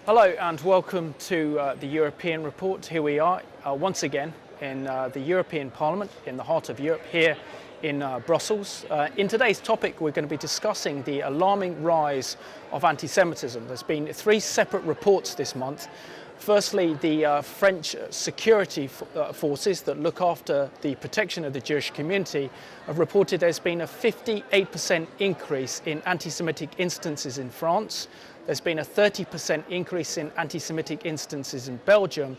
Hello and welcome to the European Report. Here we are once again in the European Parliament in the heart of Europe here in Brussels. In today's topic we're going to be discussing the alarming rise of anti-Semitism. There's been three separate reports this month. Firstly, the French security forces that look after the protection of the Jewish community have reported there's been a 58% increase in anti-Semitic instances in France. There's been a 30% increase in anti-Semitic instances in Belgium,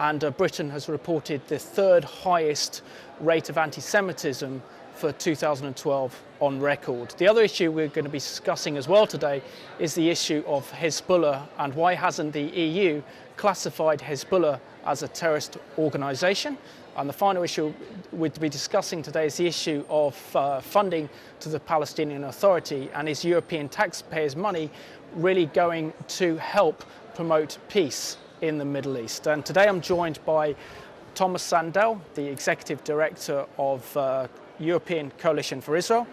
and Britain has reported the third highest rate of anti-Semitism for 2012 on record. The other issue we're going to be discussing as well today is the issue of Hezbollah and why hasn't the EU classified Hezbollah as a terrorist organisation. And the final issue we'll be discussing today is the issue of funding to the Palestinian Authority, and is European taxpayers' money really going to help promote peace in the Middle East? And today I'm joined by Thomas Sandell, the Executive Director of European Coalition for Israel,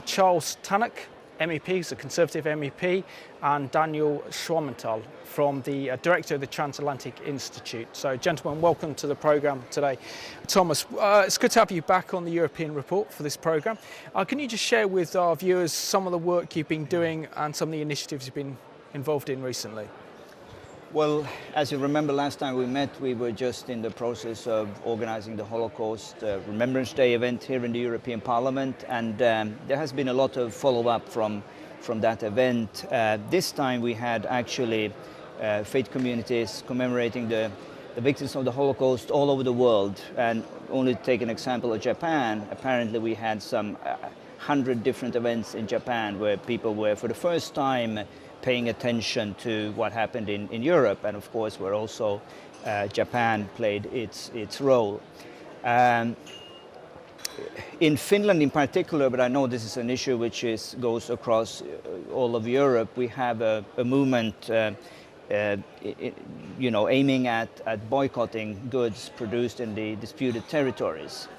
Charles Tannock, MEP, who's a Conservative MEP, and Daniel Schwammenthal from the Director of the Transatlantic Institute. So gentlemen, welcome to the programme today. Thomas, it's good to have you back on the European Report for this programme. Can you just share with our viewers some of the work you've been doing and some of the initiatives you've been involved in recently? Well, as you remember, last time we met, we were just in the process of organizing the Holocaust Remembrance Day event here in the European Parliament, and there has been a lot of follow-up from that event. This time we had actually faith communities commemorating the victims of the Holocaust all over the world. And only to take an example of Japan, apparently we had some 100 different events in Japan where people were for the first time paying attention to what happened in Europe, and of course where also Japan played its role. In Finland in particular, but I know this is an issue which goes across all of Europe, we have a movement aiming at boycotting goods produced in the disputed territories.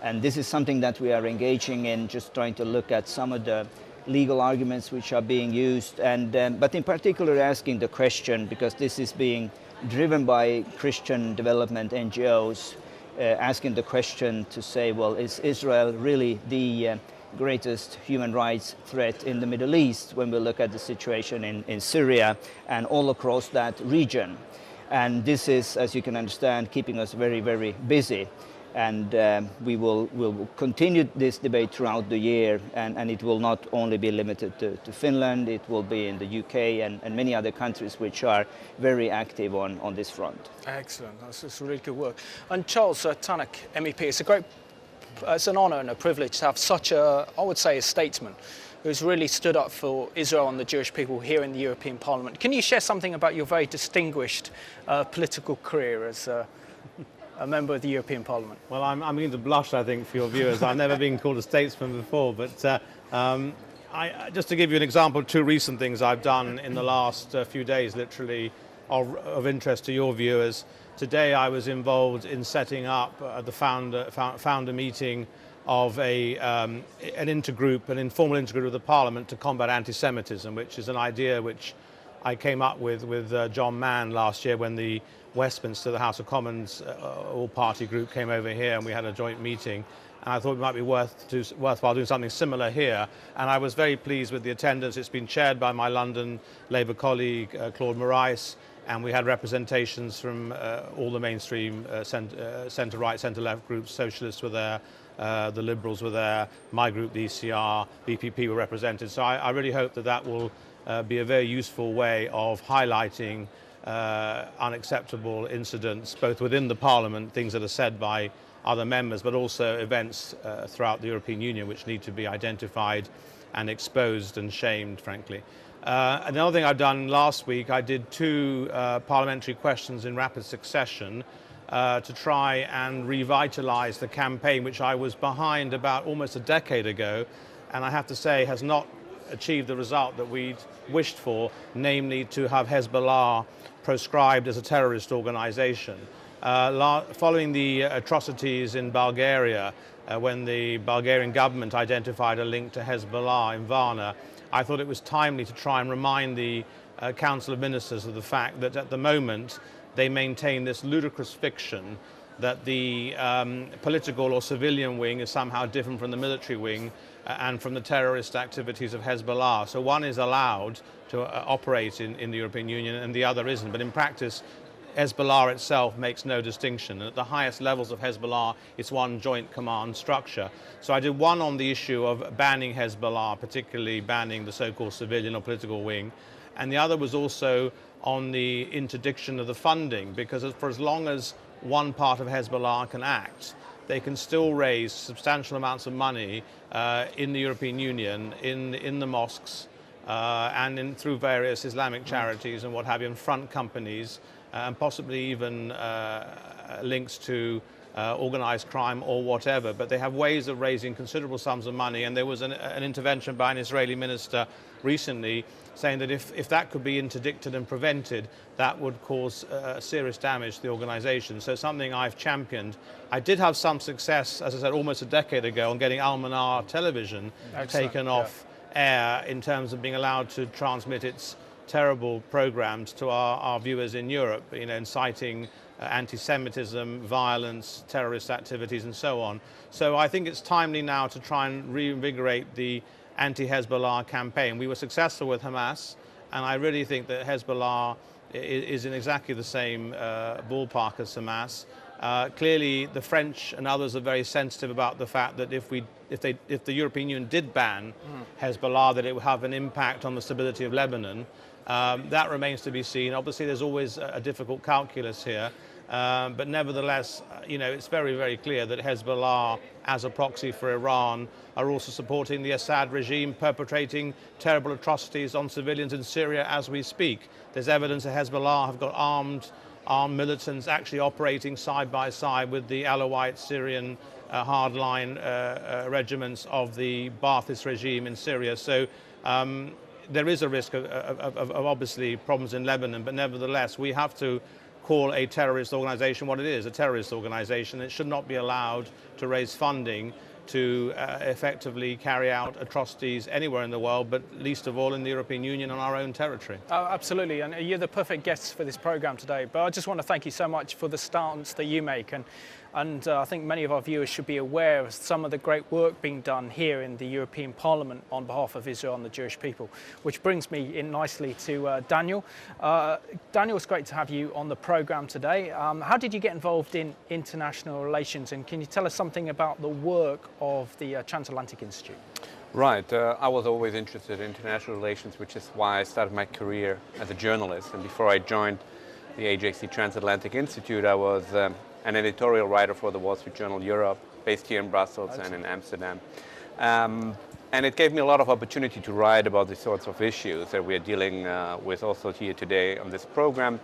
And this is something that we are engaging in, just trying to look at some of the legal arguments which are being used, and but in particular asking the question, because this is being driven by Christian development NGOs, asking the question to say, well, is Israel really the greatest human rights threat in the Middle East when we look at the situation in Syria and all across that region? And this is, as you can understand, keeping us very, very busy. And we'll continue this debate throughout the year, and it will not only be limited to Finland, it will be in the UK and many other countries which are very active on this front. Excellent, that's really good work. And Charles Tannock, MEP, it's an honour and a privilege to have such a, I would say, a statesman who's really stood up for Israel and the Jewish people here in the European Parliament. Can you share something about your very distinguished political career as a member of the European Parliament? Well, I'm beginning to blush, I think, for your viewers. I've never been called a statesman before, but just to give you an example of two recent things I've done in the last few days, literally, of interest to your viewers. Today I was involved in setting up the founder meeting of an intergroup, an informal intergroup of the Parliament to combat anti-Semitism, which is an idea which I came up with John Mann last year when the Westminster, the House of Commons, all-party group came over here and we had a joint meeting. And I thought it might be worthwhile doing something similar here. And I was very pleased with the attendance. It's been chaired by my London Labour colleague, Claude Moraes, and we had representations from all the mainstream centre-right, centre-left groups. Socialists were there, the Liberals were there, my group, the ECR, BPP were represented. So I really hope that will be a very useful way of highlighting unacceptable incidents, both within the Parliament, things that are said by other members, but also events throughout the European Union which need to be identified and exposed and shamed, frankly. Another thing I've done last week, I did two parliamentary questions in rapid succession to try and revitalize the campaign which I was behind about almost a decade ago, and I have to say has not achieved the result that we'd wished for, namely to have Hezbollah proscribed as a terrorist organization. Following the atrocities in Bulgaria, when the Bulgarian government identified a link to Hezbollah in Varna, I thought it was timely to try and remind the Council of Ministers of the fact that at the moment they maintain this ludicrous fiction that the political or civilian wing is somehow different from the military wing and from the terrorist activities of Hezbollah. So one is allowed to operate in the European Union and the other isn't. But in practice, Hezbollah itself makes no distinction. And at the highest levels of Hezbollah, it's one joint command structure. So I did one on the issue of banning Hezbollah, particularly banning the so-called civilian or political wing. And the other was also on the interdiction of the funding, because for as long as one part of Hezbollah can act, they can still raise substantial amounts of money in the European Union, in the mosques, and through various Islamic charities and what have you, and front companies, and possibly even links to organized crime or whatever. But they have ways of raising considerable sums of money, and there was an intervention by an Israeli minister recently saying that if that could be interdicted and prevented, that would cause serious damage to the organization. So something I've championed. I did have some success, as I said, almost a decade ago, on getting Al Manar television taken off air in terms of being allowed to transmit its terrible programs to our viewers in Europe, inciting anti-Semitism, violence, terrorist activities, and so on. So I think it's timely now to try and reinvigorate the anti-Hezbollah campaign. We were successful with Hamas, and I really think that Hezbollah is in exactly the same ballpark as Hamas. Clearly, the French and others are very sensitive about the fact that if the European Union did ban Hezbollah, that it would have an impact on the stability of Lebanon. That remains to be seen. Obviously, there's always a difficult calculus here. But nevertheless, it's very, very clear that Hezbollah, as a proxy for Iran, are also supporting the Assad regime, perpetrating terrible atrocities on civilians in Syria as we speak. There's evidence that Hezbollah have got armed militants actually operating side by side with the Alawite Syrian hardline regiments of the Ba'athist regime in Syria. So there is a risk of obviously problems in Lebanon, but nevertheless, we have to call a terrorist organization what it is, a terrorist organization. It should not be allowed to raise funding to effectively carry out atrocities anywhere in the world, but least of all in the European Union on our own territory. Oh, absolutely, and you're the perfect guest for this program today. But I just want to thank you so much for the stance that you make, and I think many of our viewers should be aware of some of the great work being done here in the European Parliament on behalf of Israel and the Jewish people, which brings me in nicely to Daniel. Daniel, it's great to have you on the program today. How did you get involved in international relations, and can you tell us something about the work of the Transatlantic Institute? Right. I was always interested in international relations, which is why I started my career as a journalist. And before I joined the AJC Transatlantic Institute, I was an editorial writer for the Wall Street Journal Europe, based here in Brussels and in Amsterdam. And it gave me a lot of opportunity to write about the sorts of issues that we are dealing with also here today on this program.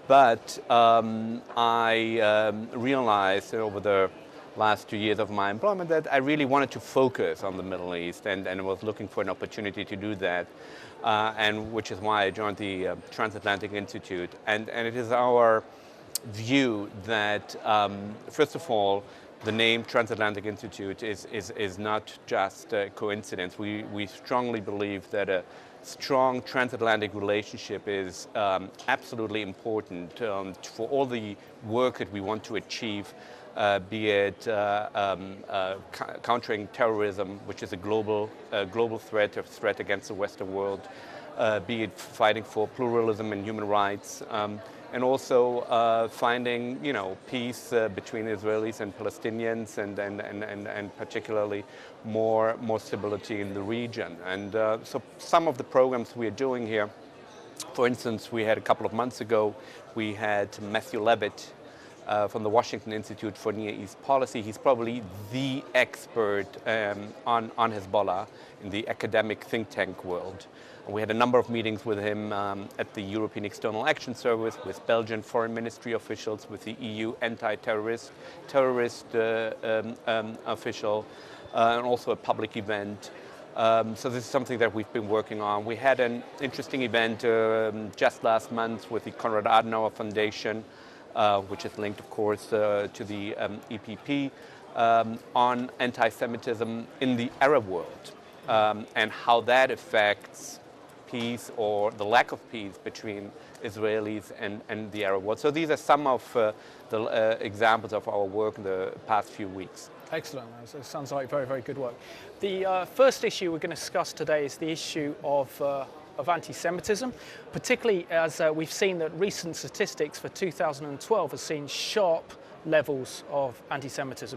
But I realized over the last 2 years of my employment that I really wanted to focus on the Middle East and was looking for an opportunity to do that, and which is why I joined the Transatlantic Institute. And it is our view that, first of all, the name Transatlantic Institute is not just a coincidence. We strongly believe that a strong transatlantic relationship is absolutely important for all the work that we want to achieve, be it countering terrorism, which is a global threat, a threat against the Western world, be it fighting for pluralism and human rights, and also finding, peace between Israelis and Palestinians, and particularly more stability in the region. And so some of the programs we are doing here, for instance, we had a couple of months ago, we had Matthew Levitt from the Washington Institute for Near East Policy. He's probably the expert on Hezbollah in the academic think tank world. We had a number of meetings with him at the European External Action Service, with Belgian Foreign Ministry officials, with the EU anti-terrorist official, and also a public event. So this is something that we've been working on. We had an interesting event just last month with the Konrad Adenauer Foundation, which is linked, of course, to the EPP, on anti-Semitism in the Arab world, and how that affects peace or the lack of peace between Israelis and the Arab world. So these are some of the examples of our work in the past few weeks. Excellent. It sounds like very, very good work. The first issue we're going to discuss today is the issue of anti-Semitism, particularly as we've seen that recent statistics for 2012 have seen sharp levels of anti-Semitism.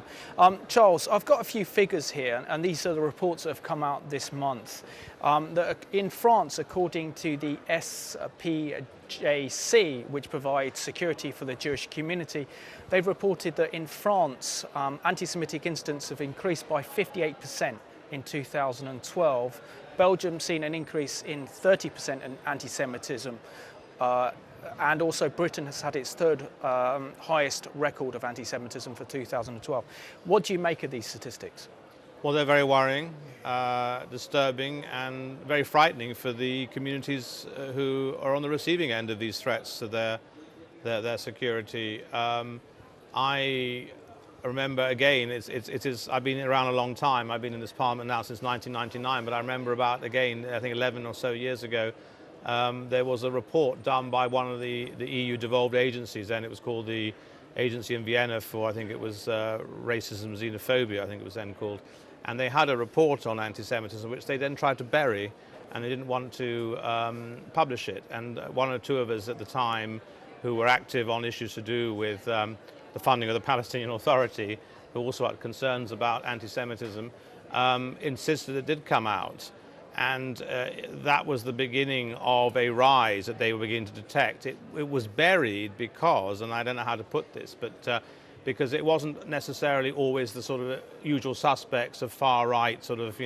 Charles, I've got a few figures here, and these are the reports that have come out this month. That in France, according to the SPJC, which provides security for the Jewish community, they've reported that in France, anti-Semitic incidents have increased by 58% in 2012. Belgium's seen an increase in 30% in anti-Semitism. And also Britain has had its third highest record of anti-Semitism for 2012. What do you make of these statistics? Well, they're very worrying, disturbing, and very frightening for the communities who are on the receiving end of these threats to their security. I remember, again, I've been around a long time. I've been in this parliament now since 1999, but I remember about, again, I think 11 or so years ago, there was a report done by one of the EU devolved agencies, and it was called the Agency in Vienna for, I think it was racism, xenophobia, I think it was then called. And they had a report on anti-Semitism, which they then tried to bury, and they didn't want to publish it. And one or two of us at the time who were active on issues to do with the funding of the Palestinian Authority, who also had concerns about anti-Semitism, insisted it did come out. And that was the beginning of a rise that they were beginning to detect. It was buried because, and I don't know how to put this, but because it wasn't necessarily always the sort of usual suspects of far-right sort of,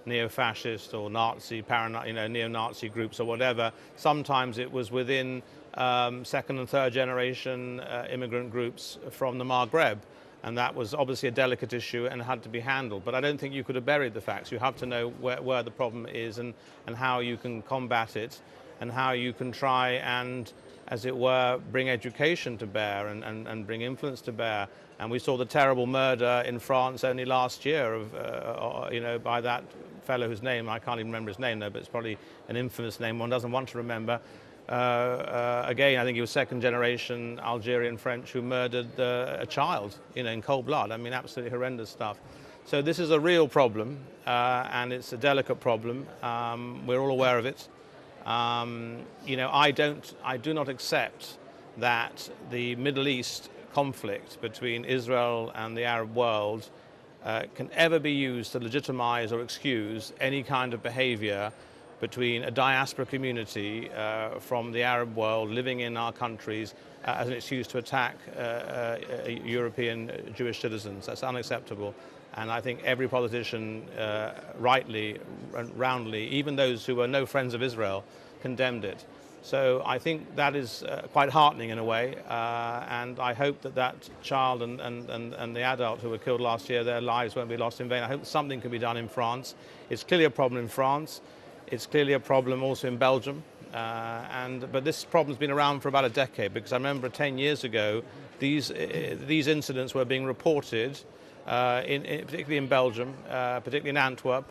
neo-fascist or Nazi, neo-Nazi groups or whatever. Sometimes it was within second and third generation immigrant groups from the Maghreb. And that was obviously a delicate issue and had to be handled. But I don't think you could have buried the facts. You have to know where the problem is and how you can combat it and how you can try and, as it were, bring education to bear and bring influence to bear. And we saw the terrible murder in France only last year of, by that fellow whose name, I can't even remember his name though, but it's probably an infamous name one doesn't want to remember. Again, I think he was second generation Algerian French who murdered a child, in cold blood. I mean, absolutely horrendous stuff. So this is a real problem, and it's a delicate problem. We're all aware of it. I do not accept that the Middle East conflict between Israel and the Arab world can ever be used to legitimize or excuse any kind of behavior between a diaspora community from the Arab world living in our countries as an excuse to attack European Jewish citizens. That's unacceptable. And I think every politician, rightly and roundly, even those who were no friends of Israel, condemned it. So I think that is quite heartening in a way. And I hope that child and the adult who were killed last year, their lives won't be lost in vain. I hope something can be done in France. It's clearly a problem in France. It's clearly a problem also in Belgium, but this problem's been around for about a decade, because I remember 10 years ago these incidents were being reported, particularly in Belgium, particularly in Antwerp,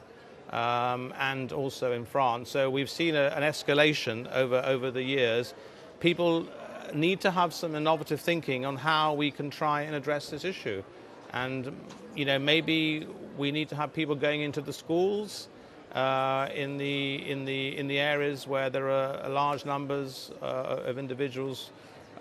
and also in France. So we've seen an escalation over the years. People need to have some innovative thinking on how we can try and address this issue, and maybe we need to have people going into the schools. In the areas where there are large numbers of individuals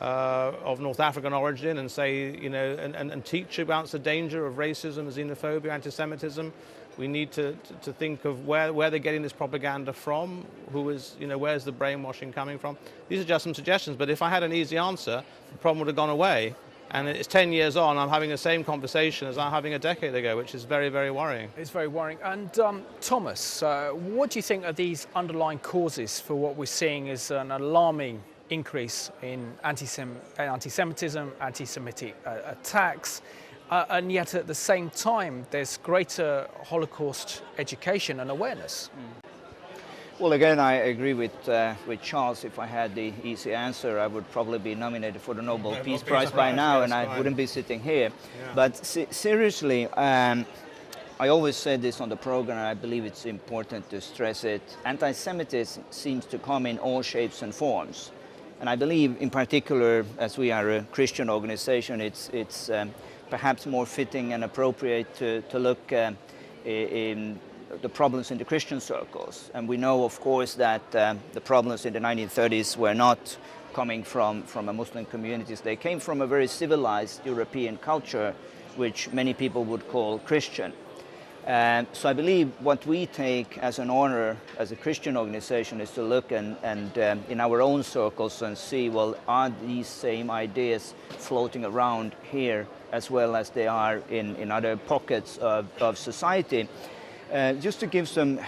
of North African origin, and say, and teach about the danger of racism, xenophobia, anti-Semitism. We need to think of where they're getting this propaganda from, where's the brainwashing coming from. These are just some suggestions, but if I had an easy answer, the problem would have gone away. And it's 10 years on, I'm having the same conversation as I'm having a decade ago, which is very, very worrying. It's very worrying. And Thomas, what do you think are these underlying causes for what we're seeing as an alarming increase in anti-Semitism, anti-Semitic attacks, and yet at the same time there's greater Holocaust education and awareness? Well, again, I agree with Charles. If I had the easy answer, I would probably be nominated for the Nobel Peace Prize by now, and I wouldn't be sitting here. Yeah. But seriously, I always said this on the program, and I believe it's important to stress it. Anti-Semitism seems to come in all shapes and forms. And I believe, in particular, as we are a Christian organization, it's perhaps more fitting and appropriate to look in the problems in the Christian circles. And we know, of course, that the problems in the 1930s were not coming from a Muslim communities. They came from a very civilized European culture, which many people would call Christian. So I believe what we take as an honor as a Christian organization is to look and in our own circles and see, well, are these same ideas floating around here as well as they are in other pockets of society? Just to give some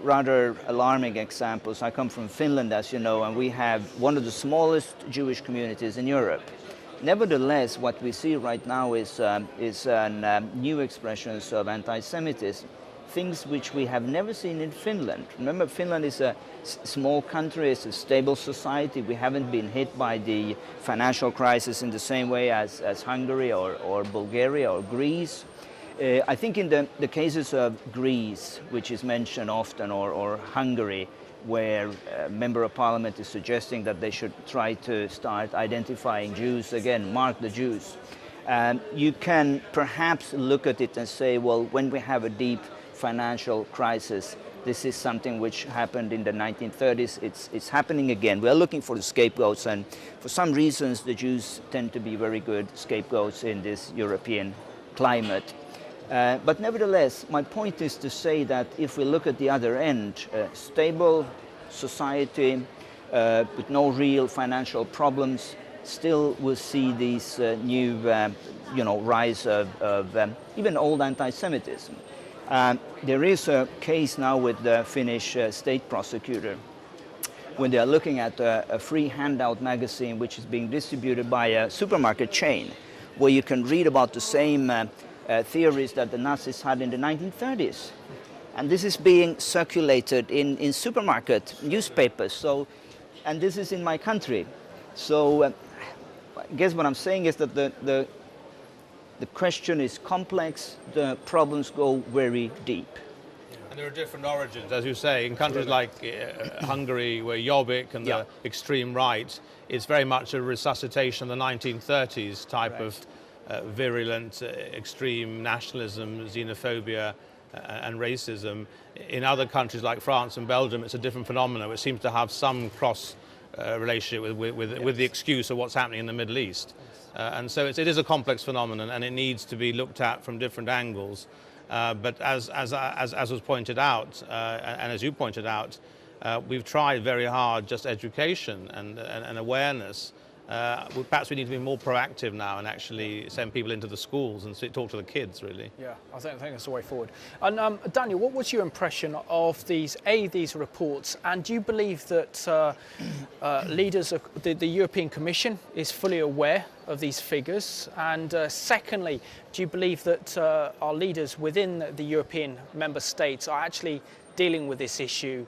rather alarming examples, I come from Finland, as you know, and we have one of the smallest Jewish communities in Europe. Nevertheless, what we see right now is new expressions of anti-Semitism, things which we have never seen in Finland. Remember, Finland is a small country, it's a stable society. We haven't been hit by the financial crisis in the same way as Hungary or Bulgaria or Greece. I think in the cases of Greece, which is mentioned often, or Hungary, where a member of parliament is suggesting that they should try to start identifying Jews again, mark the Jews. You can perhaps look at it and say, well, when we have a deep financial crisis, this is something which happened in the 1930s, it's happening again. We're looking for the scapegoats, and for some reasons the Jews tend to be very good scapegoats in this European climate. But nevertheless, my point is to say that if we look at the other end, stable society with no real financial problems, still will see these new rise of even old anti-Semitism. There is a case now with the Finnish state prosecutor when they are looking at a free handout magazine which is being distributed by a supermarket chain, where you can read about the same theories that the Nazis had in the 1930s. And this is being circulated in supermarket newspapers. So, and this is in my country. So I guess what I'm saying is that the question is complex, the problems go very deep. And there are different origins, as you say, in countries like Hungary, where Jobbik and the extreme right, it's very much a resuscitation of the 1930s type of virulent, extreme nationalism, xenophobia, and racism. In other countries like France and Belgium, it's a different phenomenon, which seems to have some cross relationship with the excuse of what's happening in the Middle East. And so it is a complex phenomenon, and it needs to be looked at from different angles. But as was pointed out, and as you pointed out, we've tried very hard just education and awareness. Perhaps we need to be more proactive now and actually send people into the schools and talk to the kids, really. Yeah, I think that's the way forward. And Daniel, what was your impression of these reports? And do you believe that leaders of the European Commission is fully aware of these figures? And secondly, do you believe that our leaders within the European member states are actually dealing with this issue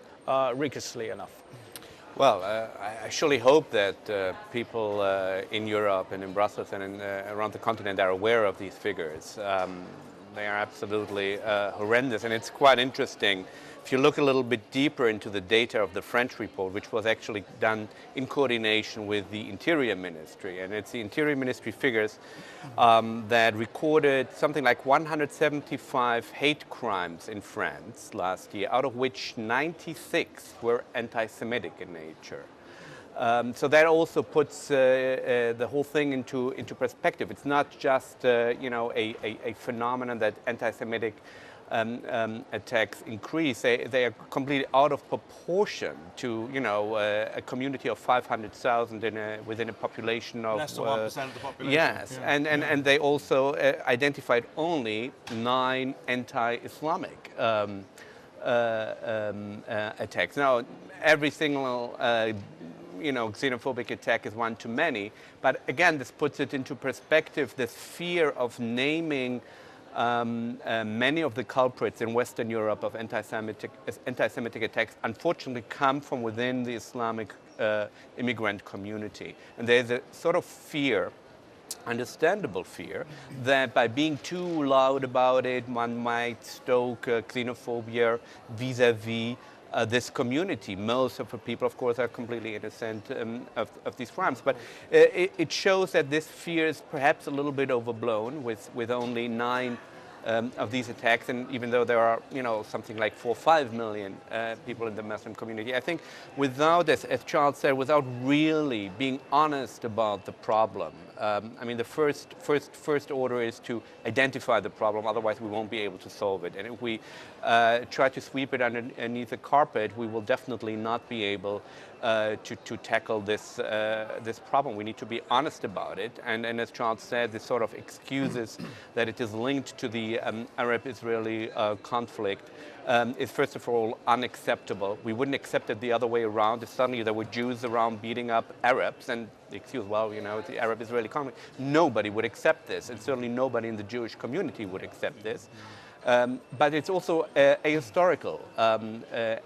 rigorously enough? Well, I surely hope that people in Europe and in Brussels and around the continent are aware of these figures. They are absolutely horrendous, and it's quite interesting. If you look a little bit deeper into the data of the French report, which was actually done in coordination with the Interior Ministry, and it's the Interior Ministry figures that recorded something like 175 hate crimes in France last year, out of which 96 were anti-Semitic in nature. So that also puts the whole thing into perspective. It's not just a phenomenon that anti-Semitic attacks increase. They are completely out of proportion to a community of 500,000 within a population of less than 1% of the population. Yes, yeah. and they also identified only 9 anti-Islamic attacks. Now, every single xenophobic attack is one too many, but again, this puts it into perspective. This fear of naming many of the culprits in Western Europe of anti-Semitic attacks unfortunately come from within the Islamic immigrant community. And there's a sort of fear understandable fear that by being too loud about it, one might stoke xenophobia vis-a-vis this community. Most of the people, of course, are completely innocent of these crimes. But it shows that this fear is perhaps a little bit overblown with only 9 of these attacks, and even though there are, something like 4 or 5 million people in the Muslim community, I think without, as Charles said, without really being honest about the problem, I mean, the first order is to identify the problem, otherwise we won't be able to solve it. And if we try to sweep it underneath the carpet, we will definitely not be able to tackle this problem. We need to be honest about it. And as Charles said, this sort of excuses that it is linked to the Arab-Israeli conflict is first of all unacceptable. We wouldn't accept it the other way around. If suddenly there were Jews around beating up Arabs and the excuse, well, it's the Arab-Israeli conflict, nobody would accept this, and certainly nobody in the Jewish community would accept this. But it's also ahistorical.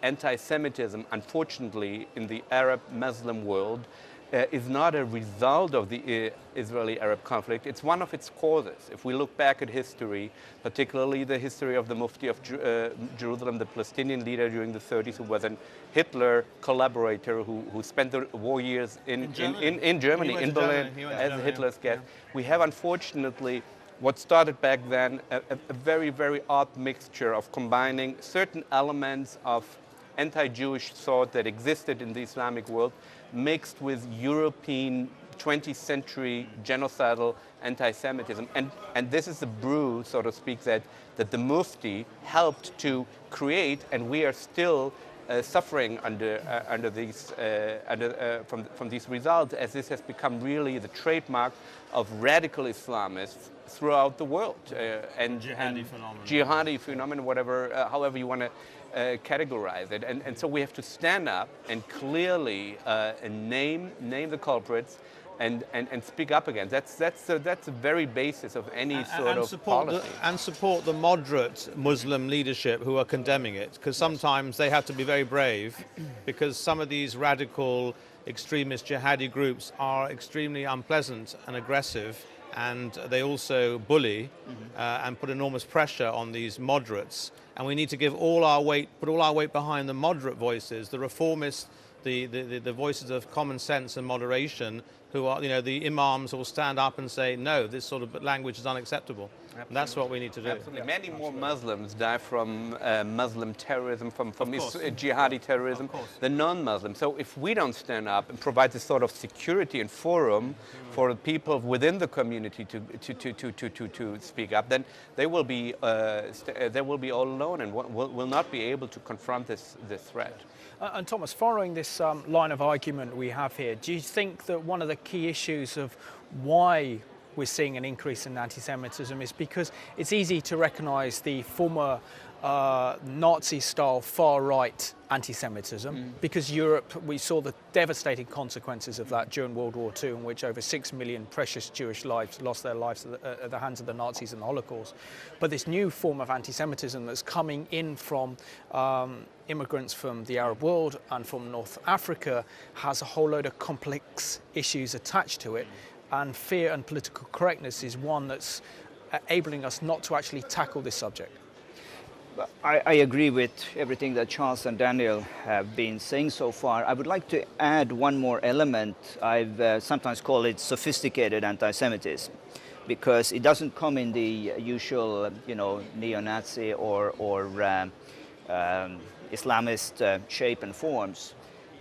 Anti-Semitism, unfortunately, in the Arab-Muslim world, is not a result of the Israeli-Arab conflict. It's one of its causes. If we look back at history, particularly the history of the Mufti of Jerusalem, the Palestinian leader during the 30s, who was a Hitler collaborator who spent the war years in Germany, in Berlin, as Hitler's guest. We have, unfortunately, what started back then, a very, very odd mixture of combining certain elements of anti-Jewish thought that existed in the Islamic world mixed with European 20th century genocidal anti-Semitism. And this is the brew, so to speak, that the Mufti helped to create, and we are still suffering under these from these results, as this has become really the trademark of radical Islamists throughout the world, and jihadi phenomenon, whatever, however you want to categorize it. And so we have to stand up and clearly name the culprits and speak up against. That's the very basis of any sort of policy. And support the moderate Muslim leadership who are condemning it, because sometimes they have to be very brave, because some of these radical extremist jihadi groups are extremely unpleasant and aggressive, and they also bully and put enormous pressure on these moderates. And we need to put all our weight behind the moderate voices, the reformists, the voices of common sense and moderation, who are, the imams will stand up and say, no, this sort of language is unacceptable. And that's what we need to do. Absolutely. Many more Muslims die from Muslim terrorism, from jihadi terrorism, than non-Muslims. So if we don't stand up and provide this sort of security and forum for people within the community to speak up, then they will be all alone and will not be able to confront this threat. And Thomas, following this line of argument we have here, do you think that one of the key issues of why we're seeing an increase in anti-Semitism is because it's easy to recognise the former Nazi-style far-right anti-Semitism, because Europe, we saw the devastating consequences of that during World War II, in which over 6 million precious Jewish lives lost their lives at the hands of the Nazis in the Holocaust. But this new form of anti-Semitism that's coming in from immigrants from the Arab world and from North Africa has a whole load of complex issues attached to it, and fear and political correctness is one that's enabling us not to actually tackle this subject. I agree with everything that Charles and Daniel have been saying so far. I would like to add one more element. I've sometimes called it sophisticated anti-Semitism, because it doesn't come in the usual, neo-Nazi or Islamist shape and forms,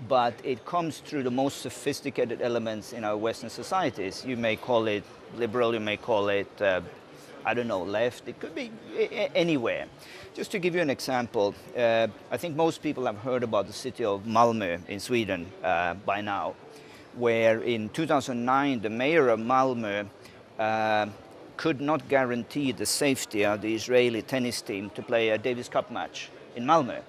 but it comes through the most sophisticated elements in our Western societies. You may call it liberal, you may call it left, it could be anywhere. Just to give you an example, I think most people have heard about the city of Malmö in Sweden by now, where in 2009 the mayor of Malmö could not guarantee the safety of the Israeli tennis team to play a Davis Cup match in Malmö.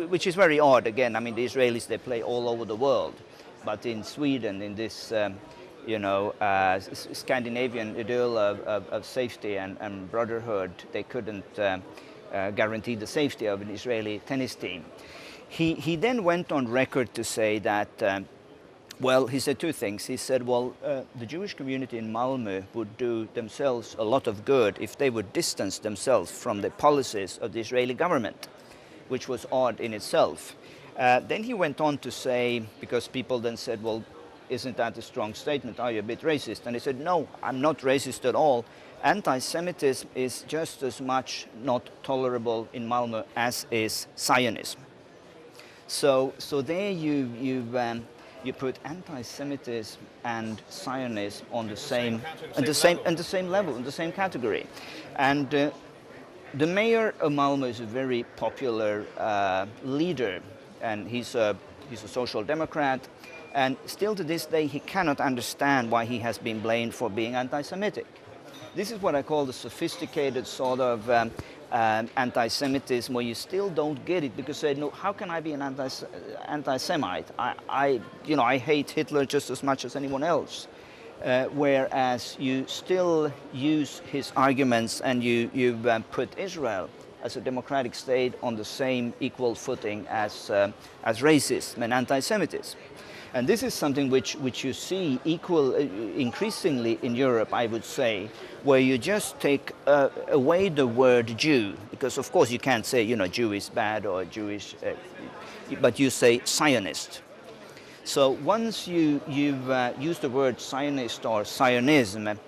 Which is very odd. Again, I mean, the Israelis, they play all over the world, but in Sweden, in this Scandinavian idyll of safety and brotherhood, they couldn't guarantee the safety of an Israeli tennis team. He then went on record to say that Well, he said two things. He said, well, the Jewish community in Malmö would do themselves a lot of good if they would distance themselves from the policies of the Israeli government, which was odd in itself. Then he went on to say, because people then said, well, isn't that a strong statement? Are you a bit racist? And he said, no, I'm not racist at all. Anti-Semitism is just as much not tolerable in Malmö as is Zionism. So there you put anti-Semitism and Zionism on the same level, in the same category. And the mayor of Malmö is a very popular leader, and he's a social democrat. And still to this day, he cannot understand why he has been blamed for being anti-Semitic. This is what I call the sophisticated sort of anti-Semitism, where you still don't get it because you say, no, how can I be an anti-Semite? I hate Hitler just as much as anyone else. Whereas you still use his arguments, and you put Israel as a democratic state on the same equal footing as racism and anti-Semitism. And this is something which you see increasingly in Europe, I would say, where you just take away the word Jew, because of course you can't say, Jew is bad or Jewish, but you say Zionist. So once you've used the word Zionist or Zionism,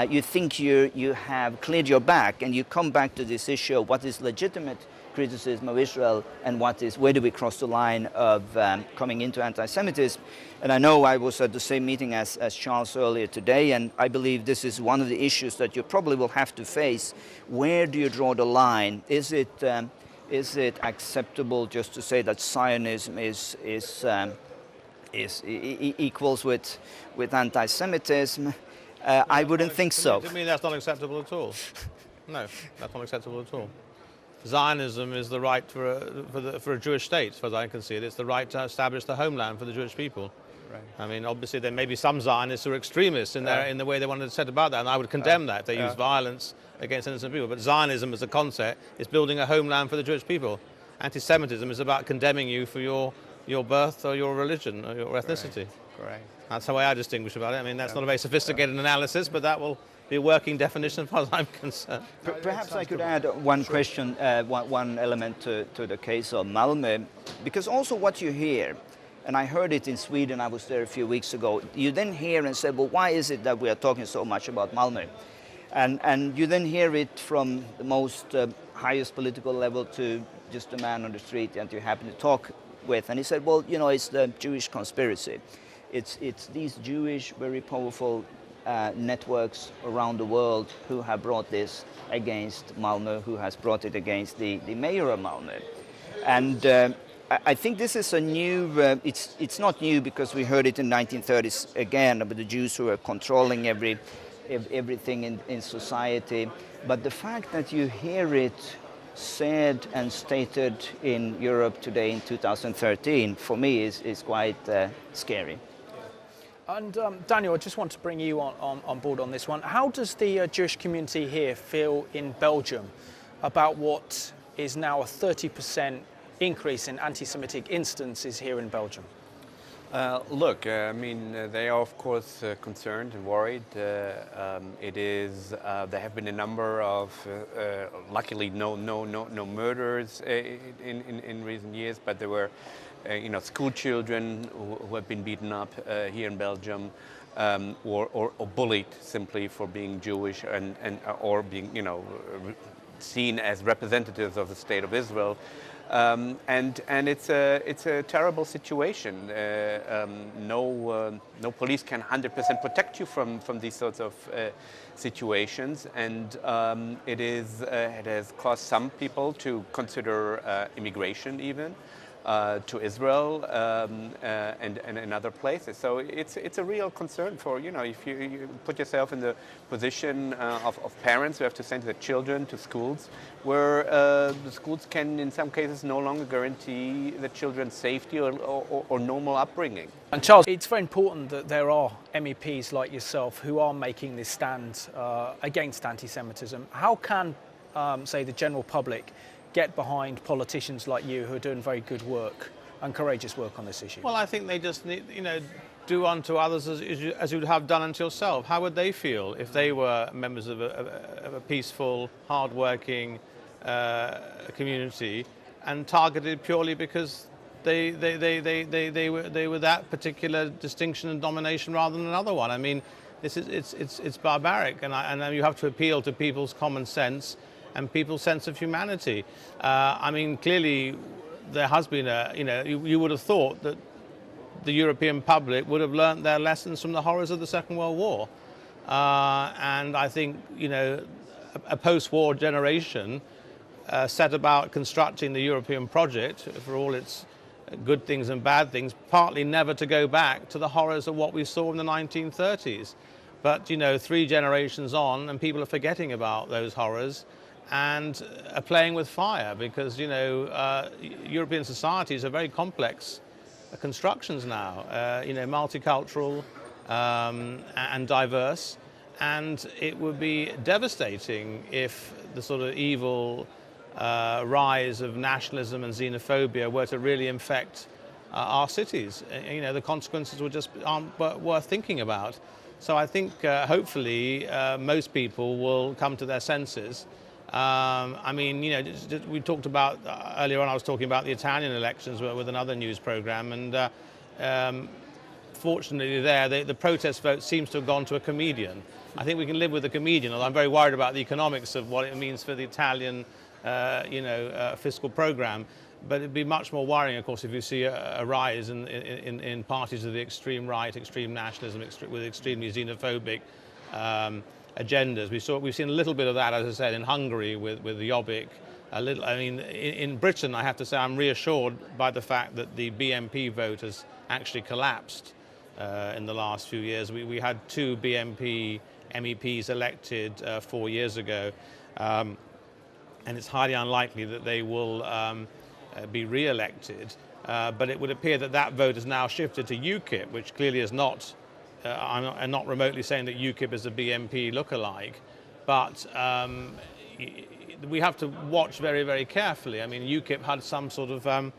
you think you have cleared your back, and you come back to this issue of what is legitimate criticism of Israel and where do we cross the line of coming into anti-Semitism. And I know I was at the same meeting as Charles earlier today, and I believe this is one of the issues that you probably will have to face. Where do you draw the line? Is it acceptable just to say that Zionism equals with anti-Semitism? I wouldn't think so. To me, that's not acceptable at all. No, that's not acceptable at all. Zionism is the right for a Jewish state, as far as I can see it. It's the right to establish the homeland for the Jewish people. Right. I mean, obviously, there may be some Zionists who are extremists in the way they want to set about that, and I would condemn that. They use violence against innocent people. But Zionism as a concept is building a homeland for the Jewish people. Anti-Semitism is about condemning you for your birth or your religion or your ethnicity. Right. That's the way I distinguish about it. I mean, that's not a very sophisticated analysis, but that will be a working definition as far as I'm concerned. Perhaps I could add one question, one element to the case of Malmö, because also what you hear, and I heard it in Sweden, I was there a few weeks ago, you then hear and say, well, why is it that we are talking so much about Malmö? And you then hear it from the most highest political level to just a man on the street that you happen to talk with, and he said, well, it's the Jewish conspiracy. It's these Jewish, very powerful networks around the world who have brought this against Malmö, who has brought it against the mayor of Malmö. And I think this is a new, it's not new because we heard it in 1930s again about the Jews who are controlling everything in society. But the fact that you hear it said and stated in Europe today in 2013, for me is quite scary. And Daniel, I just want to bring you on board on this one. How does the Jewish community here feel in Belgium about what is now a 30% increase in anti-Semitic instances here in Belgium? Look, I mean, they are of course concerned and worried. There have been a number of, luckily no murders in recent years, but there were, school children who have been beaten up here in Belgium, or bullied simply for being Jewish or being, seen as representatives of the State of Israel. And it's a terrible situation. No police can 100% protect you from these sorts of situations, and it has caused some people to consider immigration even to Israel and in other places. So it's a real concern for, if you put yourself in the position of parents who have to send their children to schools where the schools can in some cases no longer guarantee the children's safety or normal upbringing. And Charles, it's very important that there are MEPs like yourself who are making this stand against anti-Semitism. How can, say, the general public get behind politicians like you who are doing very good work and courageous work on this issue? Well, I think they just need, do unto others as you'd have done unto yourself. How would they feel if they were members of a peaceful, hard-working community and targeted purely because they were that particular distinction and domination rather than another one? I mean, it's barbaric, and you have to appeal to people's common sense and people's sense of humanity. I mean, clearly there has been you would have thought that the European public would have learnt their lessons from the horrors of the Second World War. And I think, a post-war generation set about constructing the European project for all its good things and bad things, partly never to go back to the horrors of what we saw in the 1930s. But, 3 generations on, and people are forgetting about those horrors and are playing with fire because, European societies are very complex constructions now, multicultural and diverse, and it would be devastating if the sort of evil rise of nationalism and xenophobia were to really infect our cities. The consequences aren't worth thinking about. So I think hopefully most people will come to their senses. We talked about, earlier on I was talking about the Italian elections with another news program, and fortunately the protest vote seems to have gone to a comedian. I think we can live with a comedian, although I'm very worried about the economics of what it means for the Italian fiscal program. But it'd be much more worrying, of course, if you see a rise in parties of the extreme right, extreme nationalism, with extremely xenophobic agendas. We've seen a little bit of that, as I said, in Hungary with Jobbik. In Britain, I have to say I'm reassured by the fact that the BNP vote has actually collapsed in the last few years. We had 2 BNP MEPs elected 4 years ago, and it's highly unlikely that they will be re-elected. But it would appear that vote has now shifted to UKIP, which clearly is not. I'm not remotely saying that UKIP is a BNP look-alike, but we have to watch very, very carefully. I mean, UKIP had some sort of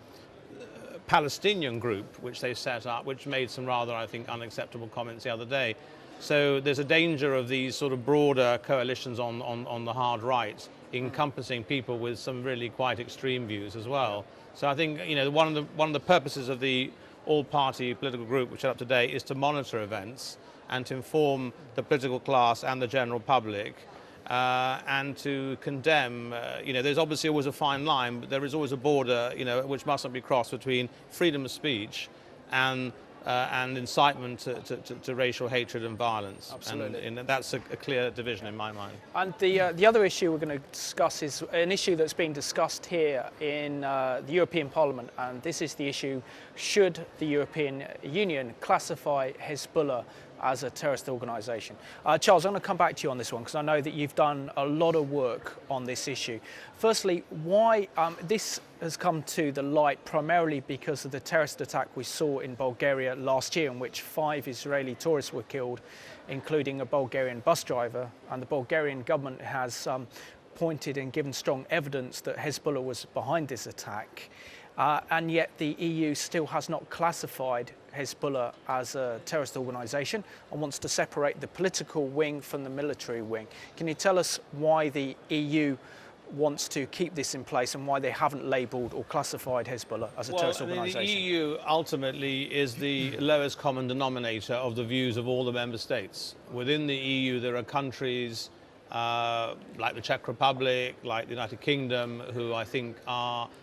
Palestinian group which they set up, which made some rather, I think, unacceptable comments the other day. So there's a danger of these sort of broader coalitions on the hard right encompassing people with some really quite extreme views as well. So I think one of the purposes of the all-party political group which set up today is to monitor events and to inform the political class and the general public and to condemn. There's obviously always a fine line, but there is always a border, which mustn't be crossed between freedom of speech and incitement to racial hatred and violence. Absolutely. And that's a clear division in my mind. And the other issue we're going to discuss is an issue that's being discussed here in the European Parliament, and this is the issue: should the European Union classify Hezbollah as a terrorist organisation? Charles, I'm going to come back to you on this one because I know that you've done a lot of work on this issue. Firstly, why this has come to the light primarily because of the terrorist attack we saw in Bulgaria last year, in which 5 Israeli tourists were killed, including a Bulgarian bus driver, and the Bulgarian government has pointed and given strong evidence that Hezbollah was behind this attack. And yet the EU still has not classified Hezbollah as a terrorist organisation and wants to separate the political wing from the military wing. Can you tell us why the EU wants to keep this in place and why they haven't labelled or classified Hezbollah as a terrorist organisation? The EU ultimately is the lowest common denominator of the views of all the member states. Within the EU there are countries like the Czech Republic, like the United Kingdom, who I think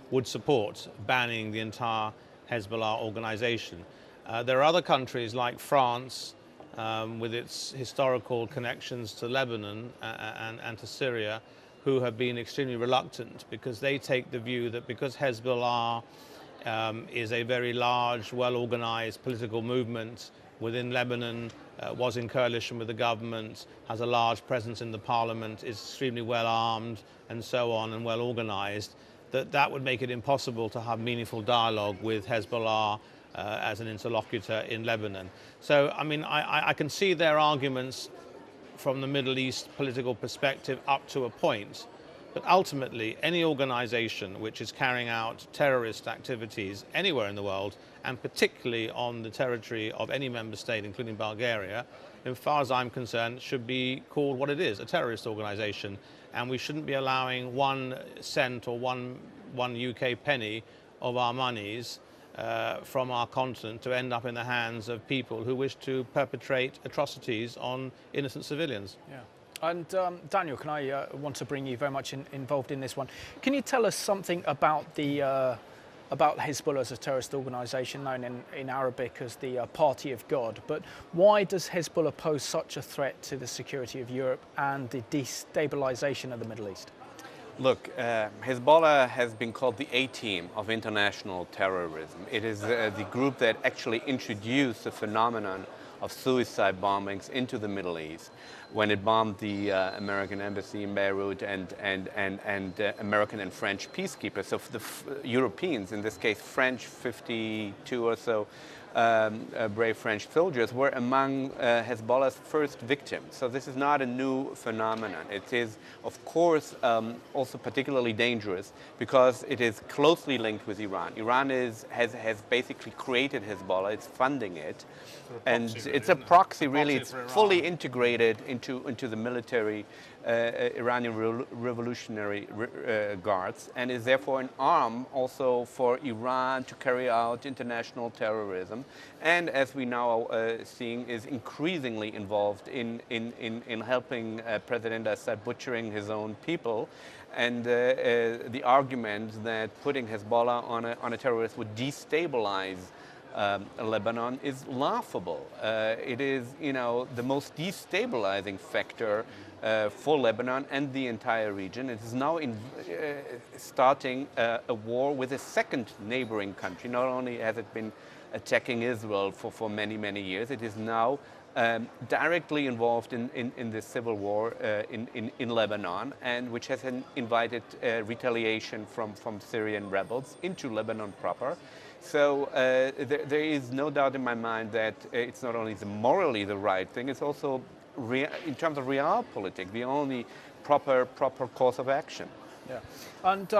would support banning the entire Hezbollah organisation. There are other countries like France, with its historical connections to Lebanon and to Syria, who have been extremely reluctant because they take the view that because Hezbollah is a very large, well-organized political movement within Lebanon, was in coalition with the government, has a large presence in the parliament, is extremely well armed and so on and well organized, that would make it impossible to have meaningful dialogue with Hezbollah as an interlocutor in Lebanon. So, I mean, I can see their arguments from the Middle East political perspective up to a point, But ultimately, any organization which is carrying out terrorist activities anywhere in the world, and particularly on the territory of any member state, including Bulgaria, as far as I'm concerned, should be called what it is, a terrorist organization. And we shouldn't be allowing 1 cent or one UK penny of our monies from our continent to end up in the hands of people who wish to perpetrate atrocities on innocent civilians. Yeah. And Daniel, can I want to bring you very much involved in this one? Can you tell us something about the about Hezbollah as a terrorist organisation known in Arabic as the Party of God? But why does Hezbollah pose such a threat to the security of Europe and the destabilisation of the Middle East? Look, Hezbollah has been called the A-team of international terrorism. It is the group that actually introduced the phenomenon of suicide bombings into the Middle East when it bombed the American embassy in Beirut and American and French peacekeepers. So for the Europeans, in this case French, 52 or so brave French soldiers were among Hezbollah's first victims. So this is not a new phenomenon. It is, of course, also particularly dangerous because it is closely linked with Iran. Iran has basically created Hezbollah, it's funding it, and it's a proxy really. It's fully integrated into the military Iranian Revolutionary Guards, and is therefore an arm also for Iran to carry out international terrorism, and as we now seeing, is increasingly involved in helping President Assad butchering his own people. And the argument that putting Hezbollah on a terrorist would destabilize Lebanon is laughable. It is, the most destabilizing factor for Lebanon and the entire region. It is now starting a war with a second neighboring country. Not only has it been attacking Israel for many, many years, it is now directly involved in this civil war in Lebanon, and which has invited retaliation from Syrian rebels into Lebanon proper. So there is no doubt in my mind that it's not only morally the right thing, it's also, in terms of realpolitik, the only proper course of action. Yeah. And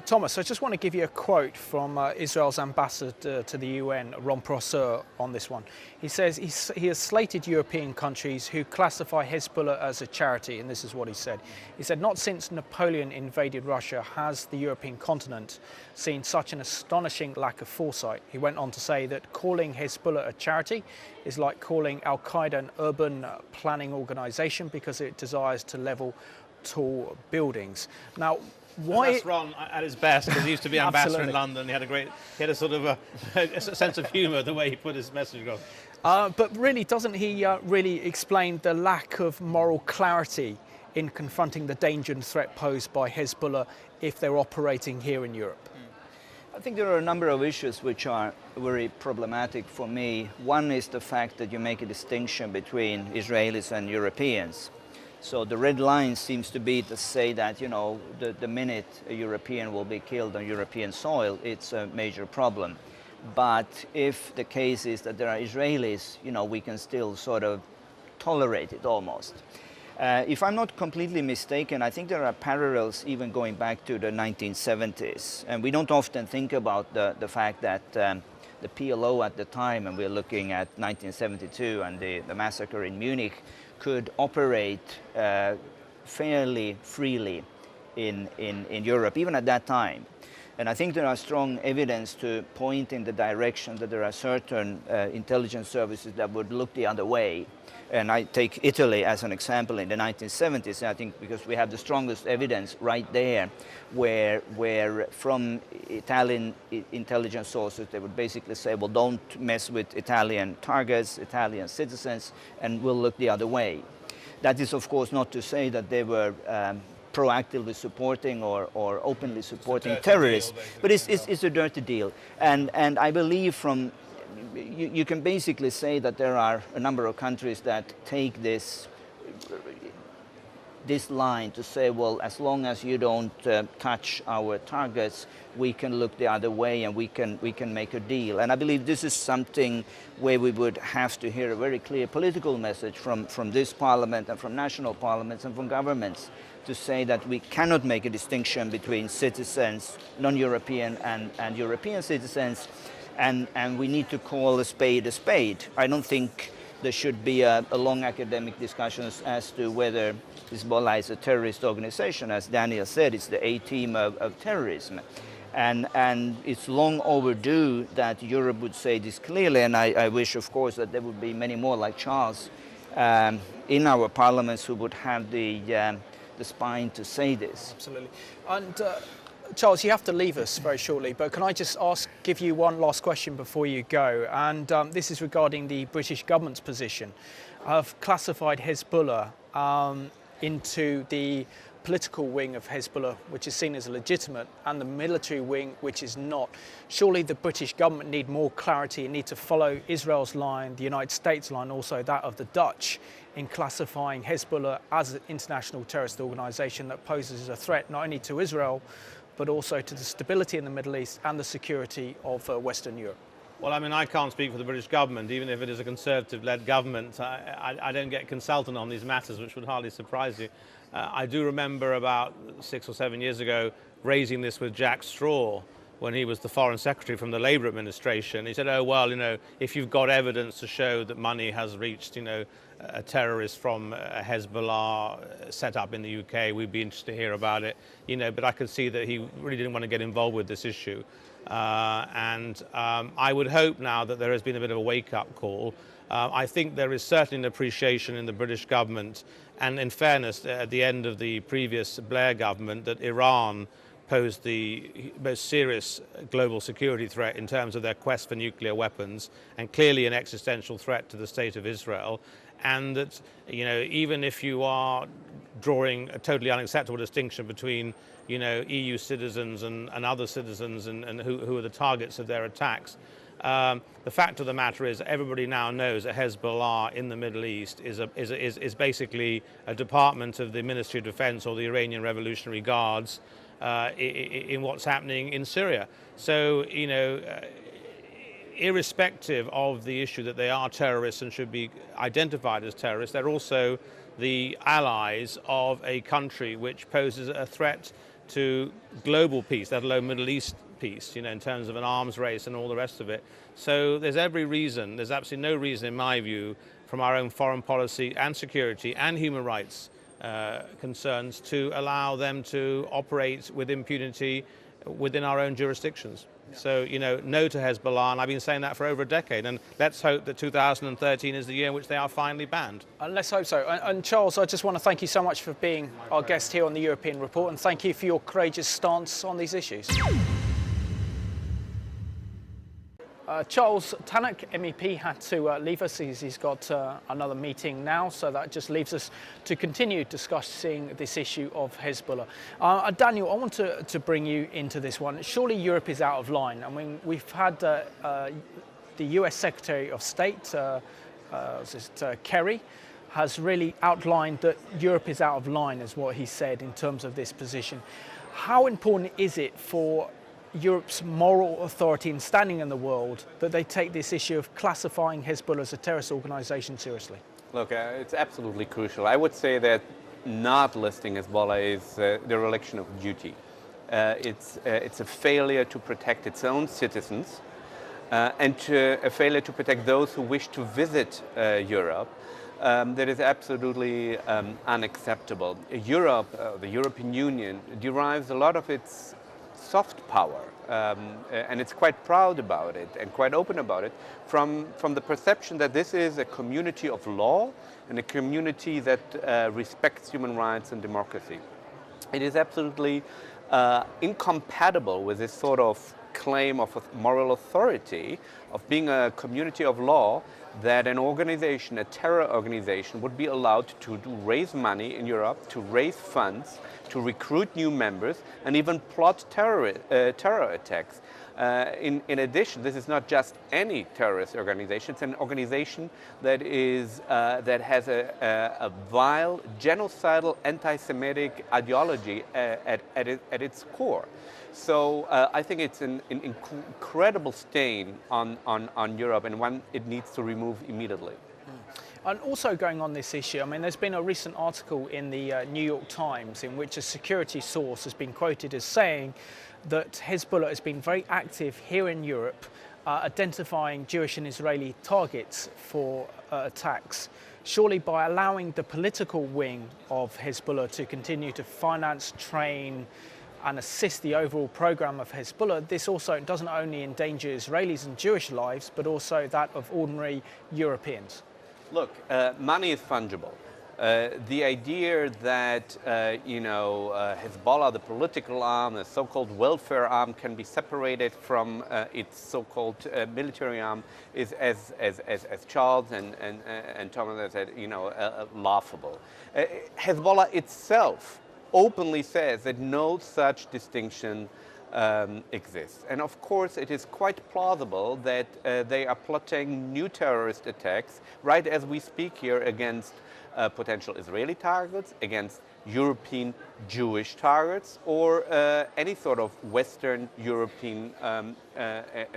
Thomas, I just want to give you a quote from Israel's ambassador to the UN, Ron Prosser, on this one. He says he has slated European countries who classify Hezbollah as a charity, and this is what he said. He said, not since Napoleon invaded Russia has the European continent seen such an astonishing lack of foresight. He went on to say that calling Hezbollah a charity is like calling Al-Qaeda an urban planning organisation because it desires to level tall buildings. Now, why? That's Ron at his best, because he used to be ambassador in London. He had a sort of a sense of humour the way he put his message across. But really, doesn't he really explain the lack of moral clarity in confronting the danger and threat posed by Hezbollah if they're operating here in Europe? I think there are a number of issues which are very problematic for me. One is the fact that you make a distinction between Israelis and Europeans. So the red line seems to be to say that, the minute a European will be killed on European soil, it's a major problem. But if the case is that there are Israelis, we can still sort of tolerate it almost. If I'm not completely mistaken, I think there are parallels even going back to the 1970s. And we don't often think about the fact that the PLO at the time, and we're looking at 1972 and the massacre in Munich, could operate fairly freely in Europe, even at that time. And I think there are strong evidence to point in the direction that there are certain intelligence services that would look the other way. And I take Italy as an example in the 1970s, I think, because we have the strongest evidence right there, where from Italian intelligence sources, they would basically say, well, don't mess with Italian targets, Italian citizens, and we'll look the other way. That is, of course, not to say that they were proactively supporting or openly supporting terrorists, but it's a dirty deal. And I believe from you can basically say that there are a number of countries that take this this line to say, well, as long as you don't touch our targets, we can look the other way and we can make a deal. And I believe this is something where we would have to hear a very clear political message from this parliament and from national parliaments and from governments to say that we cannot make a distinction between citizens, non-European and European citizens, and we need to call a spade a spade. I don't think there should be a long academic discussion as to whether Hezbollah is a terrorist organization. As Daniel said, it's the A-team of terrorism. And it's long overdue that Europe would say this clearly, and I wish, of course, that there would be many more like Charles in our parliaments who would have the spine to say this. Absolutely. And Charles, you have to leave us very shortly, but can I just give you one last question before you go? And this is regarding the British government's position of classified Hezbollah into the political wing of Hezbollah, which is seen as legitimate, and the military wing, which is not. Surely the British government need more clarity and need to follow Israel's line, the United States line, also that of the Dutch, in classifying Hezbollah as an international terrorist organisation that poses a threat not only to Israel, but also to the stability in the Middle East and the security of Western Europe. Well, I mean, I can't speak for the British government, even if it is a Conservative-led government. I don't get consultant on these matters, which would hardly surprise you. I do remember about 6 or 7 years ago raising this with Jack Straw when he was the Foreign Secretary from the Labour administration. He said, oh, well, you know, if you've got evidence to show that money has reached, you know, a terrorist from Hezbollah set up in the UK, we'd be interested to hear about it. You know, but I could see that he really didn't want to get involved with this issue. I would hope now that there has been a bit of a wake-up call. I think there is certainly an appreciation in the British government, and in fairness, at the end of the previous Blair government, that Iran posed the most serious global security threat in terms of their quest for nuclear weapons, and clearly an existential threat to the state of Israel. And that, you know, even if you are drawing a totally unacceptable distinction between, you know, EU citizens and other citizens and who are the targets of their attacks, the fact of the matter is everybody now knows that Hezbollah in the Middle East is basically a department of the Ministry of Defense or the Iranian Revolutionary Guards in what's happening in Syria. So, you know, irrespective of the issue that they are terrorists and should be identified as terrorists, they're also the allies of a country which poses a threat to global peace, let alone Middle East peace, you know, in terms of an arms race and all the rest of it. So there's every reason, there's absolutely no reason in my view, from our own foreign policy and security and human rights concerns to allow them to operate with impunity within our own jurisdictions. So, you know, no to Hezbollah, and I've been saying that for over a decade, and let's hope that 2013 is the year in which they are finally banned. Let's hope so. And Charles, I just want to thank you so much for being our guest here on the European Report, and thank you for your courageous stance on these issues. Charles Tannock, MEP, had to leave us. He's got another meeting now, so that just leaves us to continue discussing this issue of Hezbollah. Daniel, I want to bring you into this one. Surely Europe is out of line. I mean, we've had the US Secretary of State, Kerry, has really outlined that Europe is out of line, is what he said in terms of this position. How important is it for Europe's moral authority and standing in the world that they take this issue of classifying Hezbollah as a terrorist organization seriously? Look, it's absolutely crucial. I would say that not listing Hezbollah is the dereliction of duty. It's a failure to protect its own citizens and a failure to protect those who wish to visit Europe. That is absolutely unacceptable. Europe, the European Union, derives a lot of its soft power, and it's quite proud about it and quite open about it from the perception that this is a community of law and a community that respects human rights and democracy. It is absolutely incompatible with this sort of claim of moral authority, of being a community of law, that an organization, a terror organization, would be allowed to raise money in Europe, to raise funds, to recruit new members, and even plot terror attacks. In addition, this is not just any terrorist organization. It's an organization that has a vile, genocidal, anti-Semitic ideology at its core. So I think it's an incredible stain on Europe, and one it needs to remove immediately. And also going on this issue, I mean, there's been a recent article in the New York Times in which a security source has been quoted as saying that Hezbollah has been very active here in Europe, identifying Jewish and Israeli targets for attacks. Surely by allowing the political wing of Hezbollah to continue to finance, train, and assist the overall program of Hezbollah, this also doesn't only endanger Israelis and Jewish lives, but also that of ordinary Europeans. Look, money is fungible. The idea that Hezbollah, the political arm, the so-called welfare arm, can be separated from its so-called military arm is, as Charles and Thomas said, laughable. Hezbollah itself openly says that no such distinction exists. And of course, it is quite plausible that they are plotting new terrorist attacks right as we speak here against potential Israeli targets, against European Jewish targets, or any sort of Western European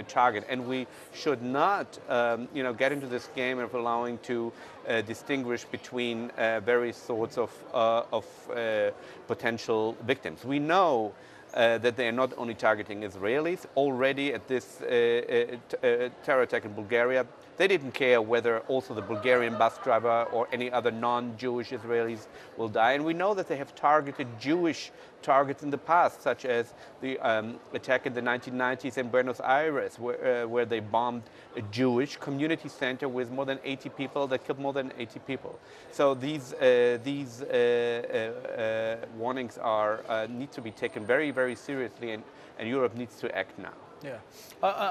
target. And we should not, get into this game of allowing to distinguish between various sorts of potential victims. We know that they are not only targeting Israelis. Already at this terror attack in Bulgaria, they didn't care whether also the Bulgarian bus driver or any other non-Jewish Israelis will die. And we know that they have targeted Jewish targets in the past, such as the attack in the 1990s in Buenos Aires, where they bombed a Jewish community center with more than 80 people, that killed more than 80 people. So these warnings need to be taken very, very seriously, and Europe needs to act now. Yeah.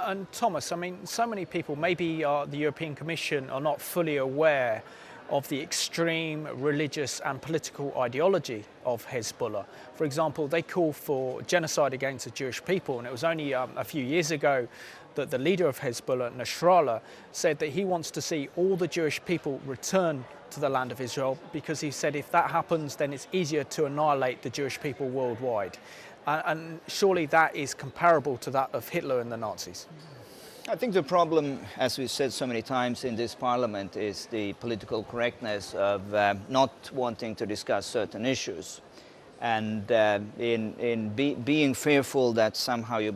And Thomas, I mean, so many people, maybe the European Commission, are not fully aware of the extreme religious and political ideology of Hezbollah. For example, they call for genocide against the Jewish people, and it was only a few years ago that the leader of Hezbollah, Nasrallah, said that he wants to see all the Jewish people return to the land of Israel, because he said if that happens, then it's easier to annihilate the Jewish people worldwide. And surely that is comparable to that of Hitler and the Nazis. I think the problem, as we said so many times in this parliament, is the political correctness of not wanting to discuss certain issues, and being fearful that somehow you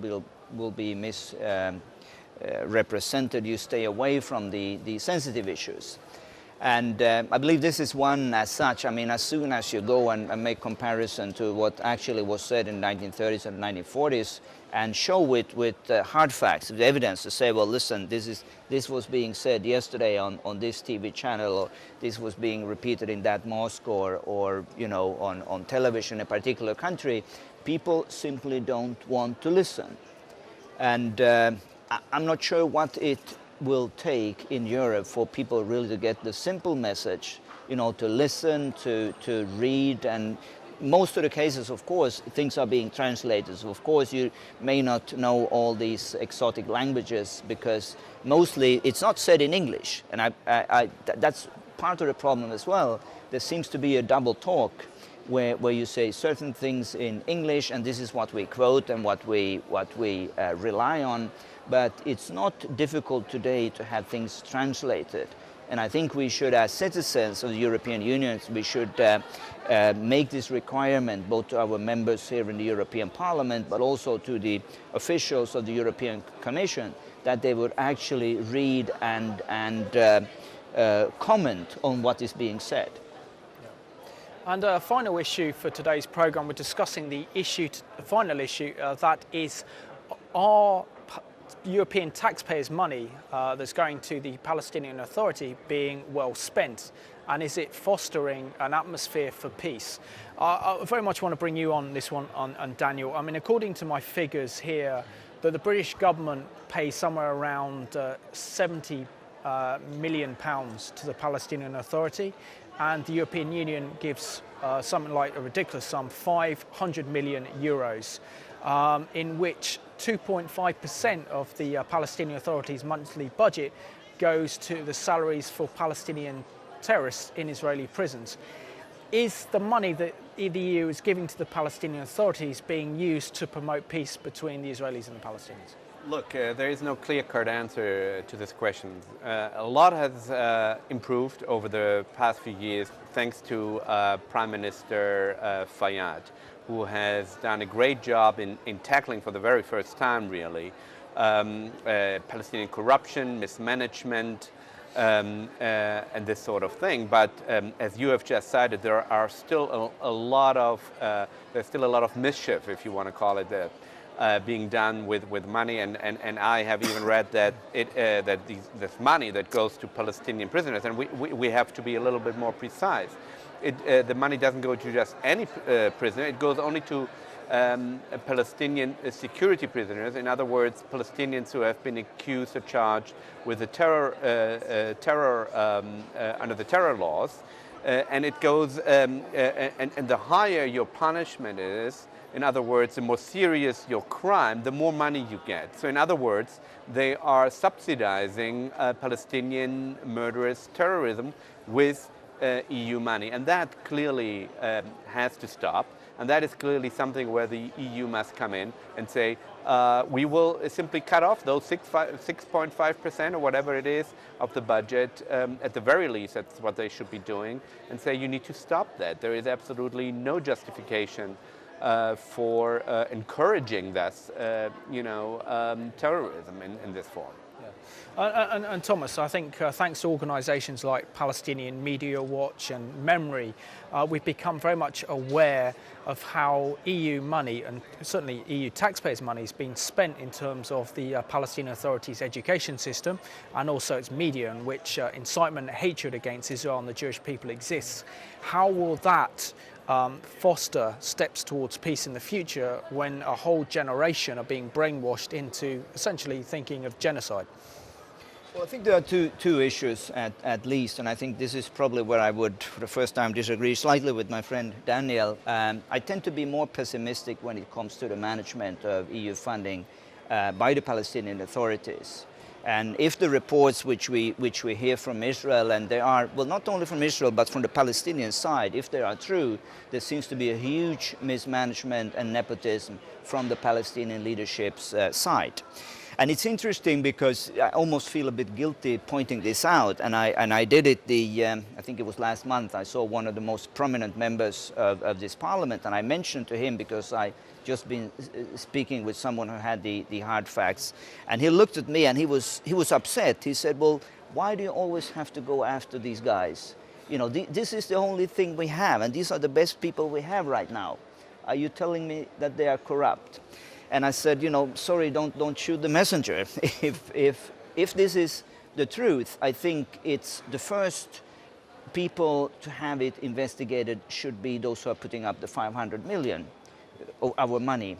will be misrepresented, you stay away from the sensitive issues. And I believe this is one as such. I mean, as soon as you go and make comparison to what actually was said in the 1930s and 1940s, and show it with hard facts, with evidence, to say, well, listen, this was being said yesterday on this TV channel, or this was being repeated in that mosque, or on television in a particular country, people simply don't want to listen. And I'm not sure what it will take in Europe for people really to get the simple message, to listen, to read. And most of the cases, of course, things are being translated. So of course, you may not know all these exotic languages, because mostly it's not said in English. And that's part of the problem as well. There seems to be a double talk where you say certain things in English, and this is what we quote and what we rely on. But it's not difficult today to have things translated. And I think we should, as citizens of the European Union, we should make this requirement both to our members here in the European Parliament, but also to the officials of the European Commission, that they would actually read and comment on what is being said. And a final issue for today's programme, we're discussing the final issue, that is, are European taxpayers' money that's going to the Palestinian Authority being well spent, and is it fostering an atmosphere for peace? I very much want to bring you on this one, on Daniel. I mean, according to my figures here, that the British government pays somewhere around 70 million pounds to the Palestinian Authority, and the European Union gives something like a ridiculous sum, 500 million euros, in which 2.5% of the Palestinian Authority's monthly budget goes to the salaries for Palestinian terrorists in Israeli prisons. Is the money that the EU is giving to the Palestinian authorities being used to promote peace between the Israelis and the Palestinians? Look, there is no clear-cut answer to this question. A lot has improved over the past few years thanks to Prime Minister Fayyad, who has done a great job in tackling for the very first time, really, Palestinian corruption, mismanagement, and this sort of thing. But as you have just cited, there are still a lot of mischief, if you want to call it that, being done with money, and I have even read that this money that goes to Palestinian prisoners, and we have to be a little bit more precise. The money doesn't go to just any prisoner; it goes only to Palestinian security prisoners. In other words, Palestinians who have been accused or charged with the under the terror laws, and it goes and the higher your punishment is. In other words, the more serious your crime, the more money you get. So in other words, they are subsidizing Palestinian murderous terrorism with EU money. And that clearly has to stop. And that is clearly something where the EU must come in and say, we will simply cut off those 6.5% or whatever it is of the budget. At the very least, that's what they should be doing. And say, you need to stop that. There is absolutely no justification for encouraging this, terrorism in this form. Yeah. And Thomas, I think thanks to organisations like Palestinian Media Watch and Memory, we've become very much aware of how EU money, and certainly EU taxpayers' money, is being spent in terms of the Palestinian Authority's education system and also its media, in which incitement and hatred against Israel and the Jewish people exists. How will that foster steps towards peace in the future when a whole generation are being brainwashed into essentially thinking of genocide? Well, I think there are two issues at least, and I think this is probably where I would, for the first time, disagree slightly with my friend Daniel. I tend to be more pessimistic when it comes to the management of EU funding by the Palestinian authorities. And if the reports which we hear from Israel, and they are, well, not only from Israel, but from the Palestinian side, if they are true, there seems to be a huge mismanagement and nepotism from the Palestinian leadership's side. And it's interesting because I almost feel a bit guilty pointing this out, and I did it I think it was last month. I saw one of the most prominent members of this parliament, and I mentioned to him, because I just been speaking with someone who had the hard facts, and he looked at me and he was upset. He said, well, why do you always have to go after these guys? You know, this is the only thing we have, and these are the best people we have right now. Are you telling me that they are corrupt? And I said, sorry, don't shoot the messenger. If this is the truth, I think it's the first people to have it investigated should be those who are putting up the 500 million of our money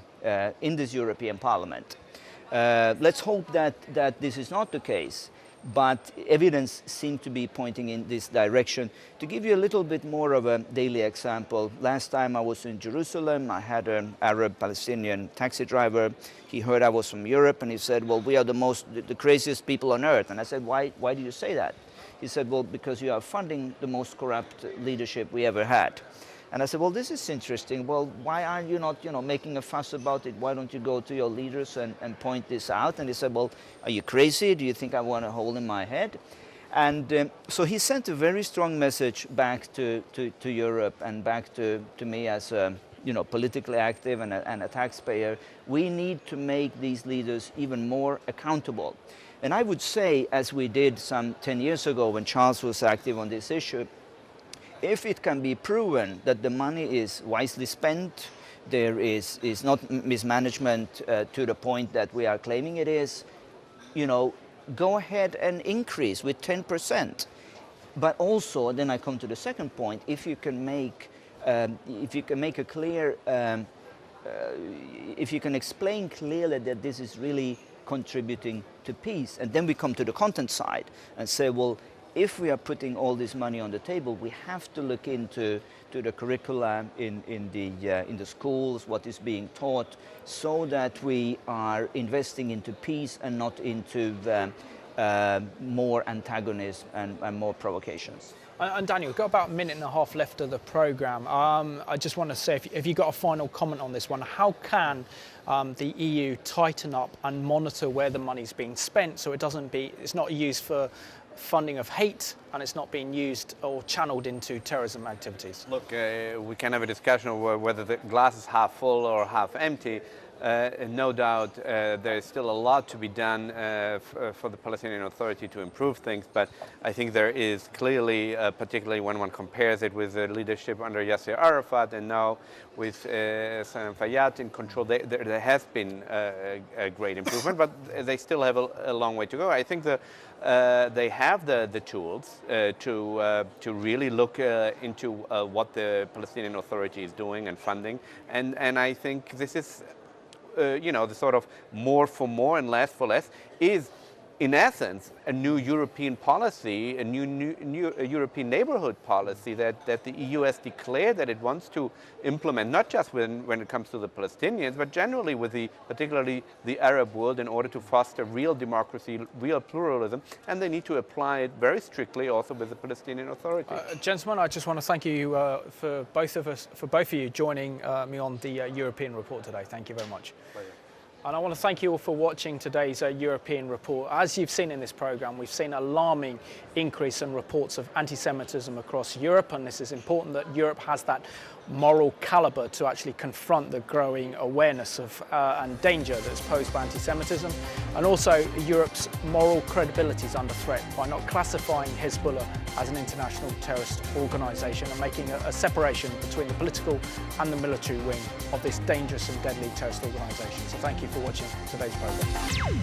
in this European Parliament. Let's hope that this is not the case, but evidence seems to be pointing in this direction. To give you a little bit more of a daily example, last time I was in Jerusalem, I had an Arab Palestinian taxi driver. He heard I was from Europe, and he said, well, we are the craziest people on earth. And I said, why do you say that? He said, well, because you are funding the most corrupt leadership we ever had. And I said, well, this is interesting. Well, why are you not, making a fuss about it? Why don't you go to your leaders and point this out? And he said, well, are you crazy? Do you think I want a hole in my head? And so he sent a very strong message back to Europe and back to me as a, politically active and a taxpayer. We need to make these leaders even more accountable. And I would say, as we did some 10 years ago when Charles was active on this issue, if it can be proven that the money is wisely spent, there is not mismanagement to the point that we are claiming it is, go ahead and increase with 10%. But also, then I come to the second point, if you can make a clear if you can explain clearly that this is really contributing to peace, and then we come to the content side and say, well, if we are putting all this money on the table, we have to look into the curricula in the schools, what is being taught, so that we are investing into peace and not into more antagonism and more provocations. And Daniel, we've got about a minute and a half left of the programme. I just want to say, if you've got a final comment on this one, how can the EU tighten up and monitor where the money's being spent so it's not used for funding of hate and it's not being used or channeled into terrorism activities? Look, we can have a discussion of whether the glass is half full or half empty. No doubt there is still a lot to be done for the Palestinian Authority to improve things, but I think there is clearly, particularly when one compares it with the leadership under Yasser Arafat and now with Salam Fayyad in control, there has been a great improvement, but they still have a long way to go. I think they have the tools to really look into what the Palestinian Authority is doing and funding, and I think this is the sort of more for more and less for less is, in essence, a new European policy, a new European neighborhood policy that the EU has declared that it wants to implement, not just when it comes to the Palestinians, but generally with particularly the Arab world, in order to foster real democracy, real pluralism, and they need to apply it very strictly also with the Palestinian Authority. Gentlemen, I just want to thank you for both of you joining me on the European Report today. Thank you very much. Pleasure. And I want to thank you all for watching today's European Report. As you've seen in this programme, we've seen an alarming increase in reports of anti-Semitism across Europe, and this is important that Europe has that moral calibre to actually confront the growing awareness of and danger that's posed by anti-Semitism. And also Europe's moral credibility is under threat by not classifying Hezbollah as an international terrorist organisation and making a separation between the political and the military wing of this dangerous and deadly terrorist organisation. So thank you for watching today's programme.